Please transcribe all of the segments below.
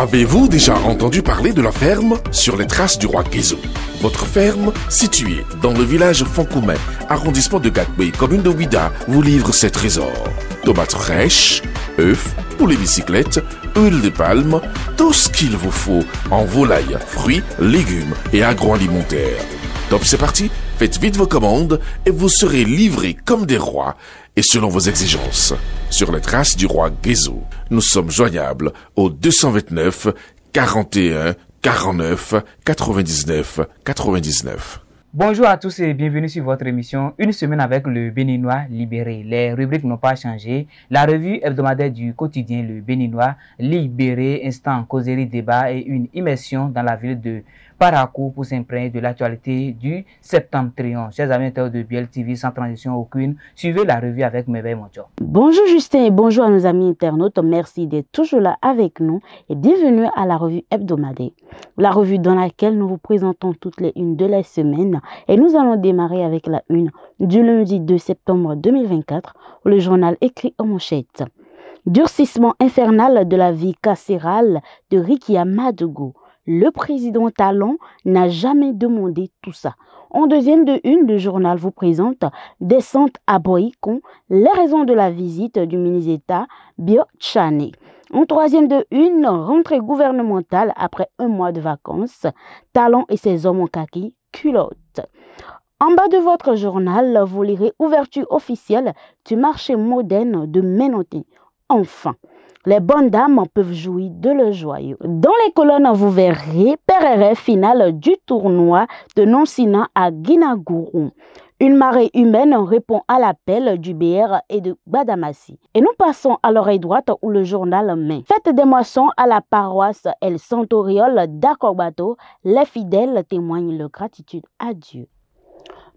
Avez-vous déjà entendu parler de la ferme sur les traces du roi Guézo? Votre ferme, située dans le village Fonkoumen, arrondissement de Gatbé, commune de Ouida, vous livre ses trésors. Tomates fraîches, œufs, poulet bicyclette, huile de palme, tout ce qu'il vous faut en volaille, fruits, légumes et agroalimentaire. Top, c'est parti, faites vite vos commandes et vous serez livrés comme des rois et selon vos exigences. Sur les traces du roi Guézo, nous sommes joignables au 229 41 49 99 99. Bonjour à tous et bienvenue sur votre émission Une semaine avec le Béninois libéré. Les rubriques n'ont pas changé. La revue hebdomadaire du quotidien Le Béninois libéré, instant causerie débat et une immersion dans la ville de Parakou pour s'imprégner de l'actualité du septentrion. Chers amis de Biel TV, sans transition aucune, suivez la revue avec Merveille Moncho. Bonjour Justin et bonjour à nos amis internautes. Merci d'être toujours là avec nous et bienvenue à la revue hebdomadaire. La revue dans laquelle nous vous présentons toutes les unes de la semaine et nous allons démarrer avec la une du lundi 2 septembre 2024 où le journal écrit en manchette. Durcissement infernal de la vie carcérale de Rikia Madougou. Le président Talon n'a jamais demandé tout ça. En deuxième de une, le journal vous présente descente à Boïkon, les raisons de la visite du ministre d'État Bio Tchane. En troisième de une, rentrée gouvernementale après un mois de vacances, Talon et ses hommes en kaki culottes. En bas de votre journal, vous lirez ouverture officielle du marché moderne de Ménoté. Enfin, les bonnes dames peuvent jouir de leur joyau. Dans les colonnes, vous verrez PRRF finale du tournoi de Nonsina à Guinagourou. Une marée humaine répond à l'appel du BR et de Badamassi. Et nous passons à l'oreille droite où le journal met. Fête des moissons à la paroisse El Santoriol d'Akorbato. Les fidèles témoignent leur gratitude à Dieu.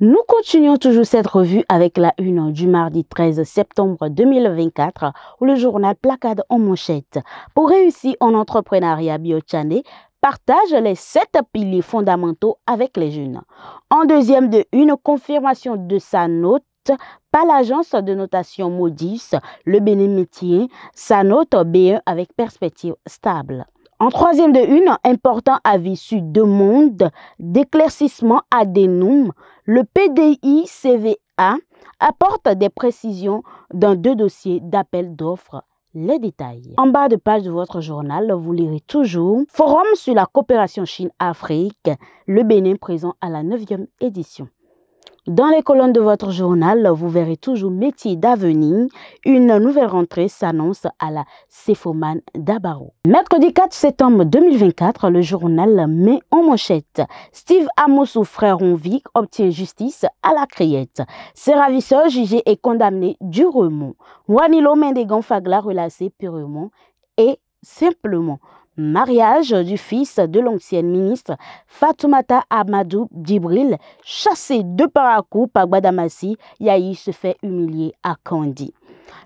Nous continuons toujours cette revue avec la une du mardi 13 septembre 2024 où le journal placade en manchette. Pour réussir en entrepreneuriat, Bio Tchane partage les 7 piliers fondamentaux avec les jeunes. En deuxième de une, confirmation de sa note par l'agence de notation Modis, le bénémétier, sa note B1 avec perspective stable. En troisième de une, important avis sur demande d'éclaircissement à Dénoum, le PDI CVA apporte des précisions dans 2 dossiers d'appel d'offres. Les détails. En bas de page de votre journal, vous lirez toujours Forum sur la coopération Chine-Afrique, le Bénin présent à la 9e édition. Dans les colonnes de votre journal, vous verrez toujours métier d'avenir. Une nouvelle rentrée s'annonce à la Cefoman d'Abaro. Mercredi 4 septembre 2024, le journal met en manchette. Steve Amosou, frère Onvic, obtient justice à la criette. Ses ravisseurs jugés et condamnés durement. Wanilo Mendegan Fagla relâché purement et simplement. Mariage du fils de l'ancienne ministre Fatoumata Amadou Djibril, chassé de Parakou par Badamassi, Yahi se fait humilier à Kandi.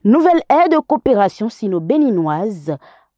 Nouvelle ère de coopération sino-béninoise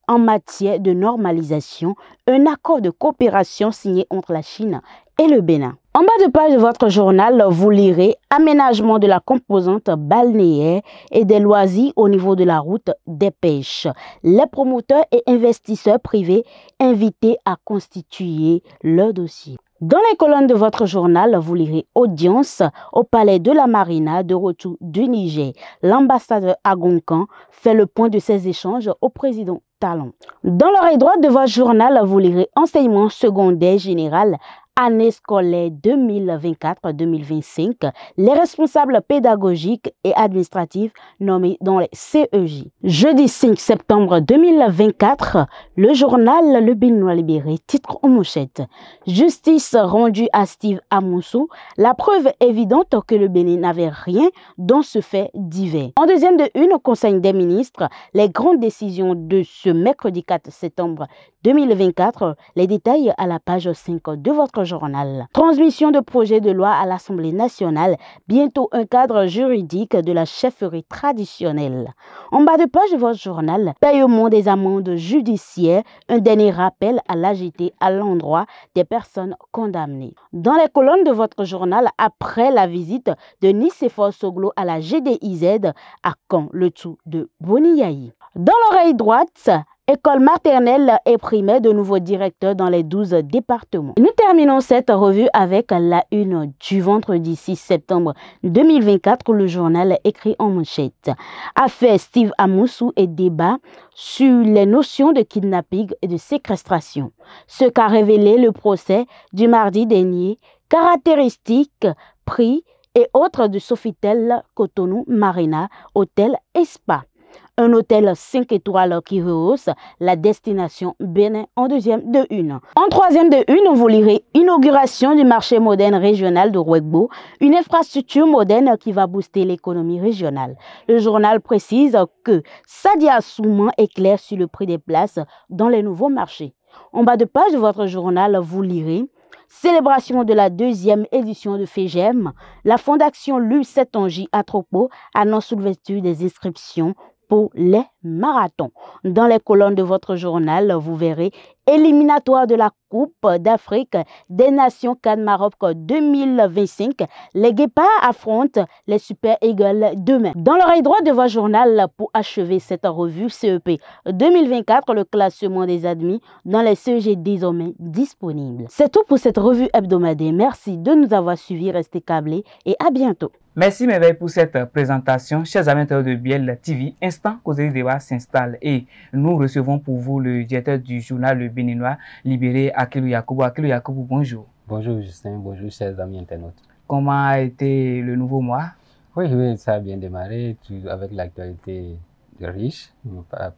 en matière de normalisation, un accord de coopération signé entre la Chine et le Bénin. En bas de page de votre journal, vous lirez aménagement de la composante balnéaire et des loisirs au niveau de la route des pêches. Les promoteurs et investisseurs privés invités à constituer leur dossier. Dans les colonnes de votre journal, vous lirez audience au palais de la Marina de retour du Niger. L'ambassadeur Agonkan fait le point de ses échanges au président Talon. Dans l'oreille droite de votre journal, vous lirez enseignement secondaire général année scolaire 2024-2025, les responsables pédagogiques et administratifs nommés dans les CEJ. Jeudi 5 septembre 2024, le journal Le Béninois libéré titre en manchette. Justice rendue à Steve Amoussou, la preuve évidente que le Bénin n'avait rien dans ce fait divers. En deuxième de une, au Conseil des ministres, les grandes décisions de ce mercredi 4 septembre 2024, les détails à la page 5 de votre journal. Transmission de projet de loi à l'Assemblée nationale, bientôt un cadre juridique de la chefferie traditionnelle. En bas de page de votre journal, paiement des amendes judiciaires, un dernier rappel à l'AGT à l'endroit des personnes condamnées. Dans les colonnes de votre journal, après la visite de Nicéphore Soglo à la GDIZ à Caen, le tout de Boniaï. Dans l'oreille droite, écoles maternelles et primaires, de nouveaux directeurs dans les 12 départements. Nous terminons cette revue avec la une du vendredi 6 septembre 2024, le journal écrit en manchette. Affaire Steve Amoussou et débat sur les notions de kidnapping et de séquestration. Ce qu'a révélé le procès du mardi dernier, caractéristiques, prix et autres de Sofitel Cotonou Marina, hôtel et spa. Un hôtel 5 étoiles qui rehausse la destination Bénin en deuxième de une. En troisième de une, vous lirez inauguration du marché moderne régional de Rouegbo, une infrastructure moderne qui va booster l'économie régionale. Le journal précise que Sadia Souman est clair sur le prix des places dans les nouveaux marchés. En bas de page de votre journal, vous lirez célébration de la deuxième édition de FEGEM. La fondation Lu7 à Tropo annonce l'ouverture des inscriptions pour les marathons. Dans les colonnes de votre journal, vous verrez éliminatoire de la Coupe d'Afrique des Nations CAN Maroc 2025. Les Guépards affrontent les Super Eagles demain. Dans l'oreille droite de votre journal, pour achever cette revue CEP 2024, le classement des admis dans les CEG est désormais disponible. C'est tout pour cette revue hebdomadaire. Merci de nous avoir suivis. Restez câblés et à bientôt. Merci Merveille pour cette présentation. Chers amateurs de Biel TV, Instant Causerie Débat s'installe et nous recevons pour vous le directeur du journal Le Béninois Libéré, Akilou Yakoubou. Akilou Yakoubou, bonjour. Bonjour Justin, bonjour chers amis internautes. Comment a été le nouveau mois? Oui, ça a bien démarré avec l'actualité riche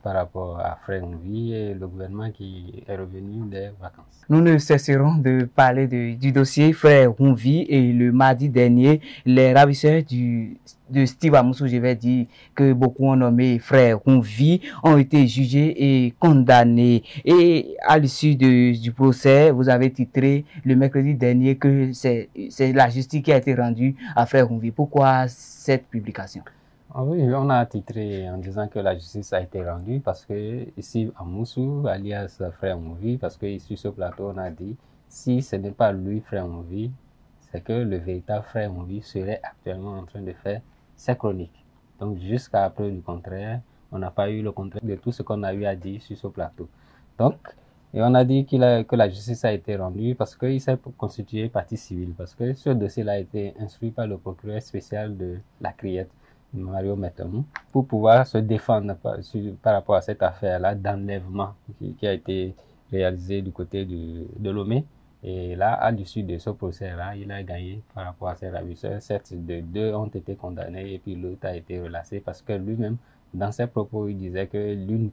par rapport à Frère Onvi et le gouvernement qui est revenu des vacances. Nous ne cesserons de parler du dossier Frère Onvi et le mardi dernier, les ravisseurs de Steve Amoussou, je vais dire que beaucoup ont nommé Frère Onvi, ont été jugés et condamnés. Et à l'issue du procès, vous avez titré le mercredi dernier que c'est la justice qui a été rendue à Frère Onvi. Pourquoi cette publication? Oui, on a titré en disant que la justice a été rendue parce que ici Amoussou, alias Frère Onvi, parce que sur ce plateau on a dit si ce n'est pas lui Frère Onvi, c'est que le véritable Frère Onvi serait actuellement en train de faire ses chroniques. Donc jusqu'à preuve du contraire, on n'a pas eu le contraire de tout ce qu'on a eu à dire sur ce plateau. Donc, et on a dit que la justice a été rendue parce qu'il s'est constitué partie civile, parce que ce dossier-là a été instruit par le procureur spécial de la Criette, Mario Metamou, pour pouvoir se défendre par rapport à cette affaire-là d'enlèvement qui a été réalisée du côté de Lomé. Et là, à l'issue de ce procès-là, il a gagné par rapport à ses ravisseurs. Certes, deux ont été condamnés et puis l'autre a été relâché parce que lui-même, dans ses propos, il disait que l'une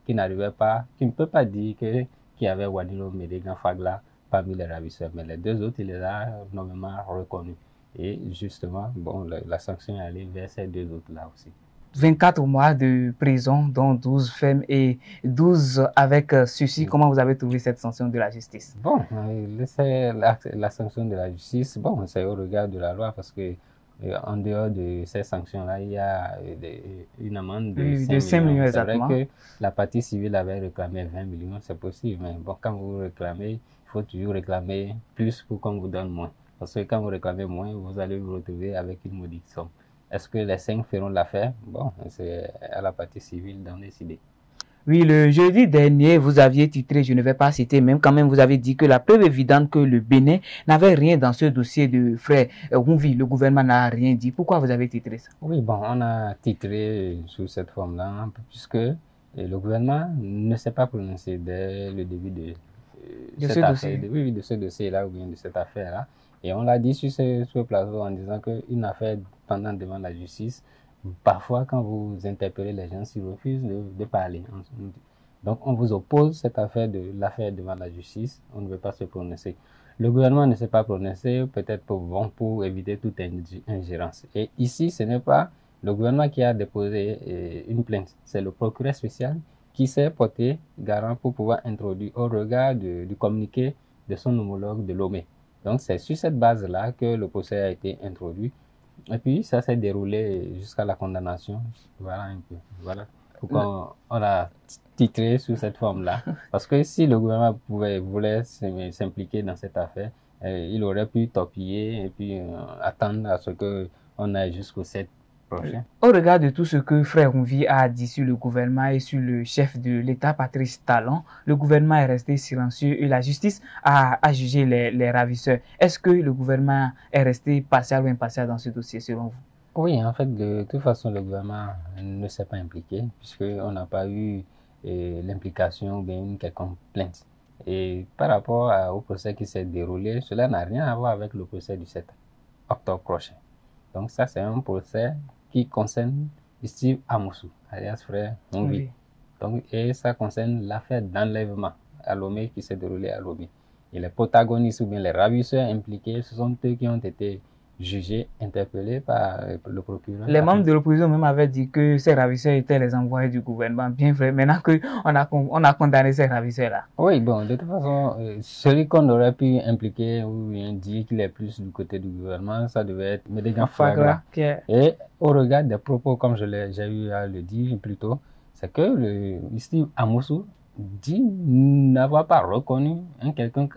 qui ne peut pas dire qu'il y avait Wadilo Médégan Fagla parmi les ravisseurs, mais les deux autres, il les a nommément reconnus. Et justement, bon, la sanction est allée vers ces deux autres-là aussi. 24 mois de prison, dont 12 fermes et 12 avec sursis. Comment vous avez trouvé cette sanction de la justice? Bon, la sanction de la justice, bon, c'est au regard de la loi parce que en dehors de ces sanctions-là, il y a une amende de 5 millions. C'est vrai que la partie civile avait réclamé 20 millions, c'est possible, mais bon, quand vous réclamez, il faut toujours réclamer plus pour qu'on vous donne moins. Parce que quand vous réclamez moins, vous allez vous retrouver avec une maudite somme. Est-ce que les 5 feront l'affaire? Bon, c'est à la partie civile d'en décider. Oui, le jeudi dernier, vous aviez titré, je ne vais pas citer, même quand même, vous avez dit que la preuve évidente que le Bénin n'avait rien dans ce dossier de Frère Onvi, le gouvernement n'a rien dit. Pourquoi vous avez titré ça? Oui, bon, on a titré sous cette forme-là, puisque le gouvernement ne s'est pas prononcé dès le début de cette affaire, de ce dossier-là ou bien de cette affaire-là. Et on l'a dit sur ce plateau en disant qu'une affaire pendant devant la justice, parfois quand vous interpellez les gens, ils refusent de parler. Donc on vous oppose cette affaire devant la justice, on ne veut pas se prononcer. Le gouvernement ne s'est pas prononcé, peut-être pour éviter toute ingérence. Et ici, ce n'est pas le gouvernement qui a déposé une plainte, c'est le procureur spécial qui s'est porté garant pour pouvoir introduire au regard du communiqué de son homologue de Lomé. Donc c'est sur cette base-là que le procès a été introduit. Et puis ça s'est déroulé jusqu'à la condamnation. Voilà un peu. Voilà pourquoi on a titré sous cette forme-là. Parce que si le gouvernement voulait s'impliquer dans cette affaire, il aurait pu torpiller et puis attendre à ce qu'on aille jusqu'au 7 prochain. Au regard de tout ce que Frère Ouvy a dit sur le gouvernement et sur le chef de l'État, Patrice Talon, le gouvernement est resté silencieux et la justice a jugé les ravisseurs. Est-ce que le gouvernement est resté partial ou impartial dans ce dossier selon vous? Oui, en fait, de toute façon, le gouvernement ne s'est pas impliqué puisqu'on n'a pas eu l'implication ou bien une quelconque plainte. Et par rapport au procès qui s'est déroulé, cela n'a rien à voir avec le procès du 7 octobre prochain. Donc ça, c'est un procès qui concerne Steve Amoussou, alias Frère Ouvy. Oui. Donc, et ça concerne l'affaire d'enlèvement à Lomé qui s'est déroulée à Lomé. Et les protagonistes ou bien les ravisseurs impliqués, ce sont eux qui ont été jugés, interpellés par le procureur. Les membres de l'opposition même avaient dit que ces ravisseurs étaient les envoyés du gouvernement. Bien vrai, maintenant qu'on a condamné ces ravisseurs-là. Oui, bon, de toute façon, celui qu'on aurait pu impliquer ou bien dire qu'il est plus du côté du gouvernement, ça devait être Médégan Fagla. Et au regard des propos, comme j'ai eu à le dire plus tôt, c'est que Steve Amoussou dit n'avoir pas reconnu quelqu'un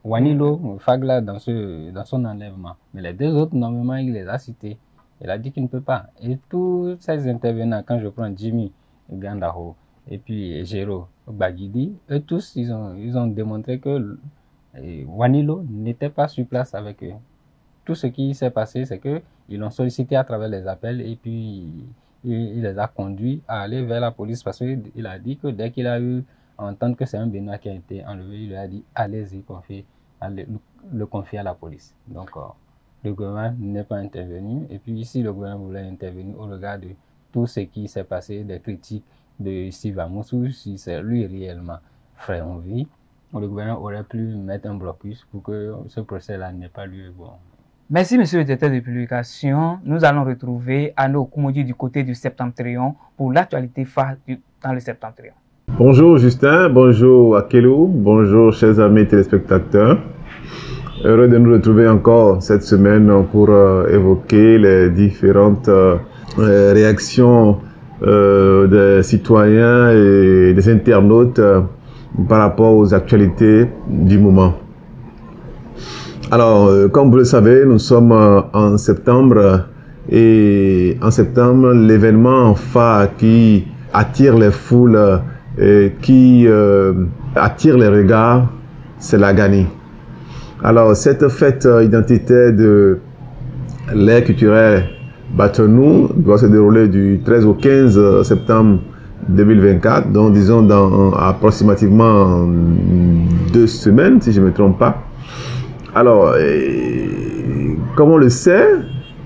Wanilo Fagla dans son enlèvement. Mais les deux autres, normalement, il les a cités. Il a dit qu'il ne peut pas. Et tous ces intervenants, quand je prends Jimmy Gandaho et puis Jero Bagidi, eux tous, ils ont démontré que Wanilo n'était pas sur place avec eux. Tout ce qui s'est passé, c'est qu'ils l'ont sollicité à travers les appels et puis il les a conduits à aller vers la police parce qu'il a dit que dès qu'il a eu à entendre que c'est un Béninois qui a été enlevé, il lui a dit allez-y, le confier à la police. Donc le gouvernement n'est pas intervenu. Et puis ici, le gouvernement voulait intervenir au regard de tout ce qui s'est passé, des critiques de Steve Amoussou, si c'est lui réellement Frère Ouvy. Le gouvernement aurait pu mettre un blocus pour que ce procès-là n'ait pas lieu. Bon. Merci, monsieur le directeur de publication. Nous allons retrouver Anno Koumoudi du côté du Septentrion pour l'actualité phare dans le Septentrion. Bonjour Justin, bonjour Akelou, bonjour chers amis téléspectateurs. Heureux de nous retrouver encore cette semaine pour évoquer les différentes réactions des citoyens et des internautes par rapport aux actualités du moment. Alors, comme vous le savez, nous sommes en septembre et en septembre, l'événement phare qui attire les foules et qui attire les regards, c'est la Gani. Alors, cette fête identitaire de l'ère culturelle Batonou doit se dérouler du 13 au 15 septembre 2024, donc disons dans approximativement 2 semaines, si je ne me trompe pas. Alors, comme on le sait,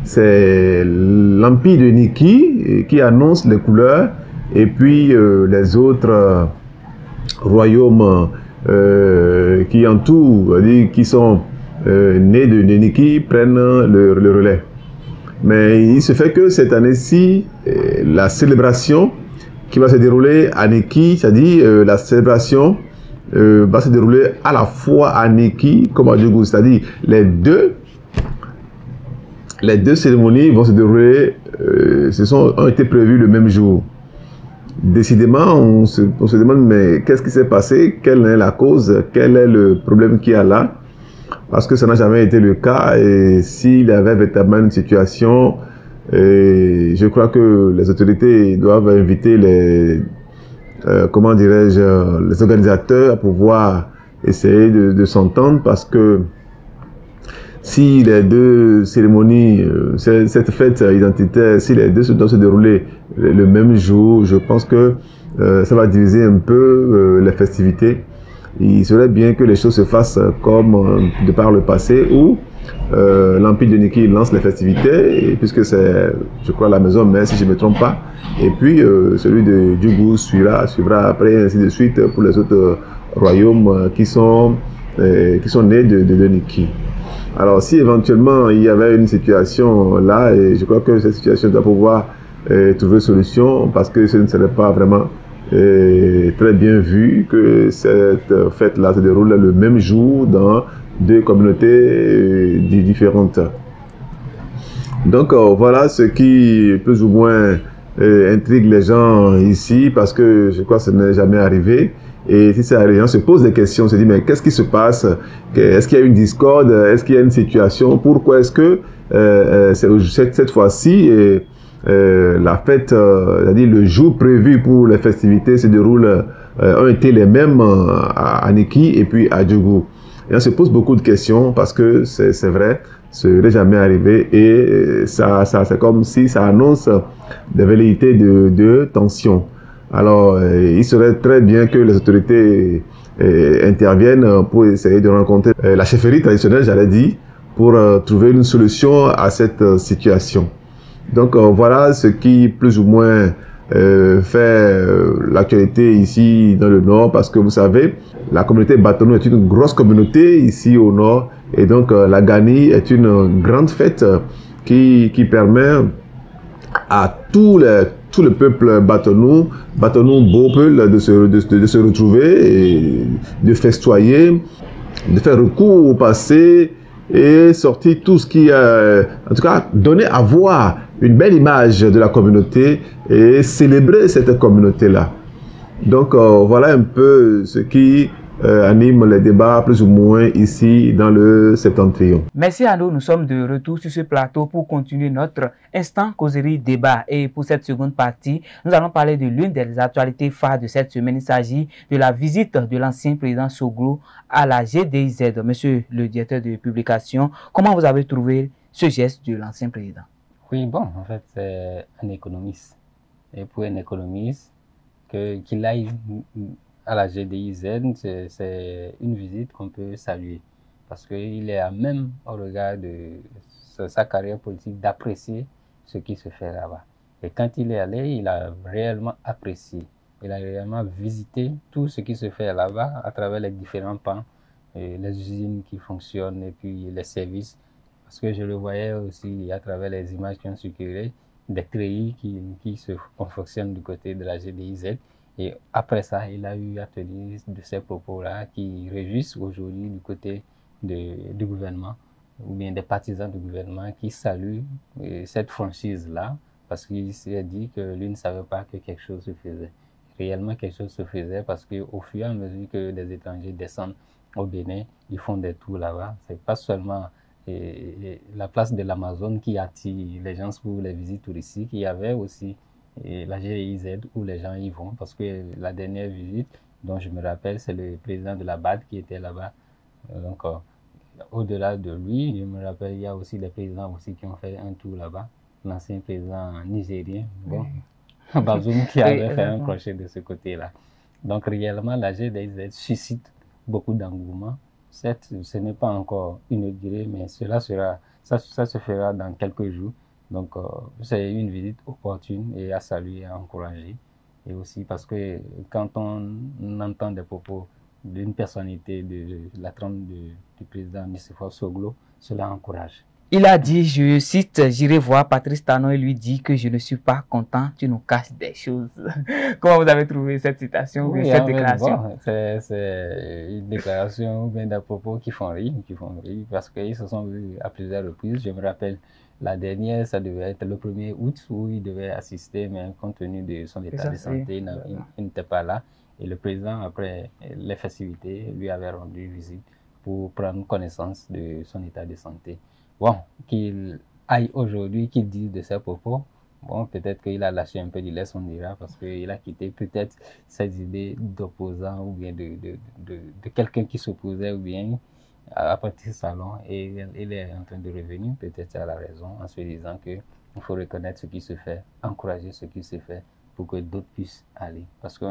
c'est l'empire de Niki qui annonce les couleurs et puis les autres royaumes qui entourent, qui sont nés de Niki prennent le relais. Mais il se fait que cette année-ci, la célébration qui va se dérouler à Niki, c'est-à-dire la célébration va se dérouler à la fois à Niki comme à Djougou, c'est-à-dire les deux cérémonies vont se dérouler, ont été prévues le même jour. Décidément, on se demande mais qu'est-ce qui s'est passé, quelle est la cause, quel est le problème qu'il y a là, parce que ça n'a jamais été le cas. Et s'il y avait véritablement une situation, je crois que les autorités doivent inviter les comment dirais-je, les organisateurs à pouvoir essayer de s'entendre, parce que si les deux cérémonies, cette fête identitaire, si les deux doivent se dérouler le même jour, je pense que ça va diviser un peu les festivités. Il serait bien que les choses se fassent comme de par le passé, où l'Empire de Niki lance les festivités, et puisque c'est, je crois, la maison mère, si je ne me trompe pas, et puis celui de Djougou suivra après, et ainsi de suite pour les autres royaumes qui sont nés de Niki. Alors, si éventuellement il y avait une situation là, et je crois que cette situation doit pouvoir trouver solution, parce que ce ne serait pas vraiment très bien vu que cette fête-là se déroule le même jour dans deux communautés différentes. Donc voilà ce qui plus ou moins intrigue les gens ici, parce que je crois que ce n'est jamais arrivé. Et si ça, les gens se posent des questions, se disent mais qu'est-ce qui se passe? Est-ce qu'il y a une discorde? Est-ce qu'il y a une situation? Pourquoi est-ce que cette fois-ci la fête, c'est-à-dire le jour prévu pour les festivités se déroule, ont été les mêmes à Niki et puis à Djougou? Et on se pose beaucoup de questions parce que c'est vrai, ce n'est jamais arrivé et ça c'est comme si ça annonce des velléités de tension. Alors, il serait très bien que les autorités interviennent pour essayer de rencontrer la chefferie traditionnelle, j'allais dire, pour trouver une solution à cette situation. Donc, voilà ce qui, plus ou moins, fait l'actualité ici dans le Nord, parce que vous savez, la communauté Batonou est une grosse communauté ici au Nord, et donc la Gani est une grande fête qui permet à tout le peuple Batonou beau peuple, de se retrouver et de festoyer, de faire recours au passé et sortir tout ce qui en tout cas, donner à voir une belle image de la communauté et célébrer cette communauté-là. Donc, voilà un peu ce qui anime les débats plus ou moins ici dans le Septentrion. Merci à nous sommes de retour sur ce plateau pour continuer notre instant causerie débat. Et pour cette seconde partie, nous allons parler de l'une des actualités phares de cette semaine. Il s'agit de la visite de l'ancien président Soglo à la GDIZ. Monsieur le directeur de publication, comment vous avez trouvé ce geste de l'ancien président? Oui, bon, en fait, c'est un économiste. Et pour un économiste, qu'il aille à la GDIZ, c'est une visite qu'on peut saluer. Parce qu'il est à même, au regard de sa carrière politique, d'apprécier ce qui se fait là-bas. Et quand il est allé, il a réellement apprécié. Il a réellement visité tout ce qui se fait là-bas à travers les différents pans, les usines qui fonctionnent et puis les services. Parce que je le voyais aussi à travers les images qui ont circulé, des treillis qui se confectionnent du côté de la GDIZ. Et après ça, il a eu à tenir de ces propos-là qui réjouissent aujourd'hui du côté du gouvernement ou bien des partisans du gouvernement qui saluent cette franchise-là parce qu'il s'est dit que lui ne savait pas que quelque chose se faisait. Réellement, quelque chose se faisait parce qu'au fur et à mesure que des étrangers descendent au Bénin, ils font des tours là-bas. C'est pas seulement la place de l'Amazone qui attire les gens pour les visites touristiques. Il y avait aussi la GIZ où les gens y vont parce que la dernière visite dont je me rappelle, c'est le président de la BAD qui était là-bas. Donc, au-delà de lui, je me rappelle, il y a aussi des présidents aussi qui ont fait un tour là-bas. L'ancien président nigérien, bon, Bazoum, qui avait fait un crochet de ce côté-là. Donc, réellement, la GIZ suscite beaucoup d'engouement. Certes, ce n'est pas encore inauguré, mais ça se fera dans quelques jours. Donc, c'est une visite opportune et à saluer et à encourager. Et aussi parce que quand on entend des propos d'une personnalité de la trempe du président Nicéphore Soglo, cela encourage. Il a dit, je cite, j'irai voir Patrice Talon et lui dit que je ne suis pas content, tu nous caches des choses. Comment vous avez trouvé cette citation, oui, cette déclaration? Bon, c'est une déclaration ou bien des propos qui font rire parce qu'ils se sont vus à plusieurs reprises. Je me rappelle, la dernière, ça devait être le 1er août où il devait assister, mais compte tenu de son état de santé, il n'était pas là. Et le président, après les festivités, lui avait rendu visite pour prendre connaissance de son état de santé. Bon, qu'il aille aujourd'hui, qu'il dise de ses propos, bon, peut-être qu'il a lâché un peu du lest, on dira, parce qu'il a quitté peut-être ses idées d'opposant ou bien de quelqu'un qui s'opposait ou bien à partir du salon, et il est en train de revenir, peut-être à la raison, en se disant qu'il faut reconnaître ce qui se fait, encourager ce qui se fait pour que d'autres puissent aller. Parce que,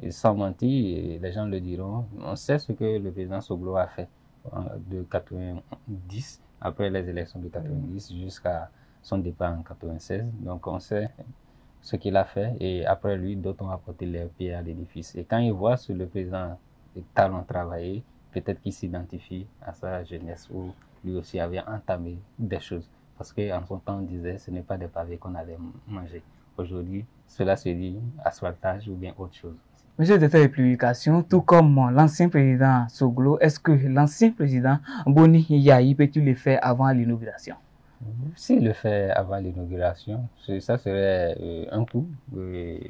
sans mentir, les gens le diront, on sait ce que le président Soglo a fait de 90, après les élections de 90 jusqu'à son départ en 96. Donc, on sait ce qu'il a fait et après lui, d'autres ont apporté leurs pieds à l'édifice. Et quand ils voient sur le président Talon travailler, peut-être qu'il s'identifie à sa jeunesse où lui aussi avait entamé des choses. Parce qu'en son temps, on disait ce n'est pas des pavés qu'on allait manger. Aujourd'hui, cela se dit asphaltage ou bien autre chose. Monsieur le directeur de publication, tout comme l'ancien président Soglo, est-ce que l'ancien président Boni Yayi peut-il le faire avant l'inauguration? S'il le fait avant l'inauguration, ça serait un coup,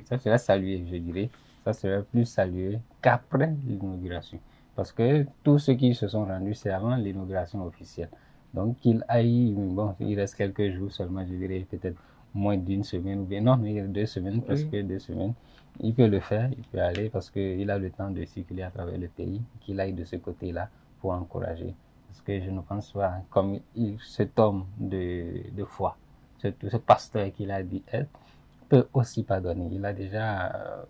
ça serait salué, je dirais. Ça serait plus salué qu'après l'inauguration. Parce que tous ceux qui se sont rendus, c'est avant l'inauguration officielle. Donc qu'il aille, bon, il reste quelques jours seulement, je dirais peut-être moins d'une semaine, ou bien non, mais 2 semaines, presque 2 semaines. Il peut le faire, il peut aller parce qu'il a le temps de circuler à travers le pays, qu'il aille de ce côté-là pour encourager. Parce que je ne pense pas, comme cet homme de foi, ce pasteur qu'il a dit être, peut aussi pardonner. Il a déjà,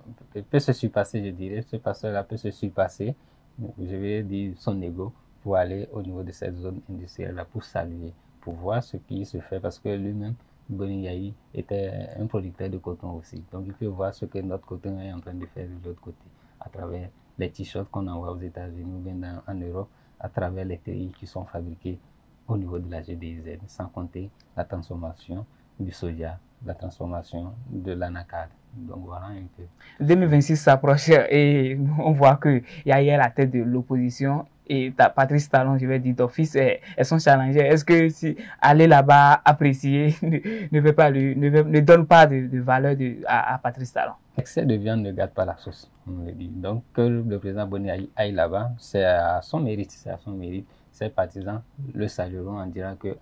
peut se surpasser, je dirais, ce pasteur-là peut se surpasser, je vais dire son ego, pour aller au niveau de cette zone industrielle-là, pour saluer, pour voir ce qui se fait, parce que lui-même, Boni Yayi était un producteur de coton aussi. Donc il peut voir ce que notre coton est en train de faire de l'autre côté, à travers les t-shirts qu'on envoie aux États-Unis ou bien en Europe, à travers les pays qui sont fabriqués au niveau de la GDZ, sans compter la transformation du soja, la transformation de l'anacarde. Donc voilà un peu. 2026 s'approche et on voit qu'il y a hier la tête de l'opposition et Patrice Talon, je vais dire d'office, elles sont challengées. Est-ce que si aller là-bas apprécier ne donne pas de valeur à Patrice Talon? L'excès de viande ne gâte pas la sauce, on le dit. Donc que le président Boni aille là-bas, c'est à son mérite, c'est à son mérite. Ses partisans le salueront en disant que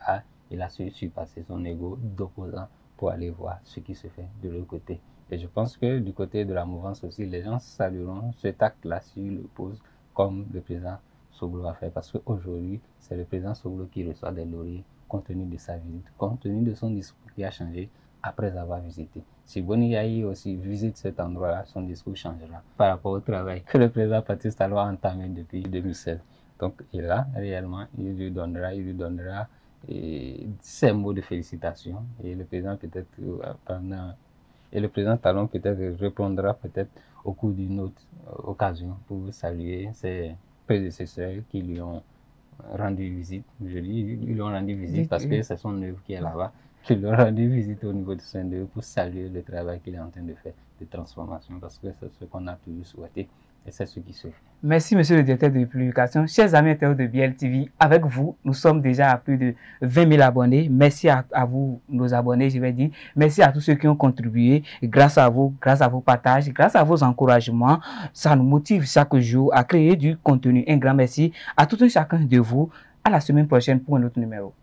il a su surpasser son ego d'opposant pour aller voir ce qui se fait de l'autre côté. Et je pense que du côté de la mouvance aussi, les gens salueront cet acte-là s'il le pose comme le président Soglo a fait. Parce qu'aujourd'hui, c'est le président Soglo qui reçoit des lauriers compte tenu de sa visite, compte tenu de son discours qui a changé après avoir visité. Si Boni Yayi aussi visite cet endroit-là, son discours changera par rapport au travail que le président Patrice Talon a entamé depuis 2016. Donc, et là, réellement, il lui donnera ces mots de félicitations. Et le président peut-être le président Talon peut-être répondra peut-être au cours d'une autre occasion pour saluer ses prédécesseurs qui lui ont rendu visite. Je dis, ils lui ont rendu visite parce que c'est son œuvre qui est là-bas, qui lui ont rendu visite au niveau de son œuvre pour saluer le travail qu'il est en train de faire de transformation, parce que c'est ce qu'on a toujours souhaité. Et c'est ce qui se fait. Merci, monsieur le directeur de publication. Chers amis internautes de BLTV, avec vous, nous sommes déjà à plus de 20 000 abonnés. Merci à vous, nos abonnés, je vais dire. Merci à tous ceux qui ont contribué. Grâce à vous, grâce à vos partages, grâce à vos encouragements, ça nous motive chaque jour à créer du contenu. Un grand merci à tout un chacun de vous. À la semaine prochaine pour un autre numéro.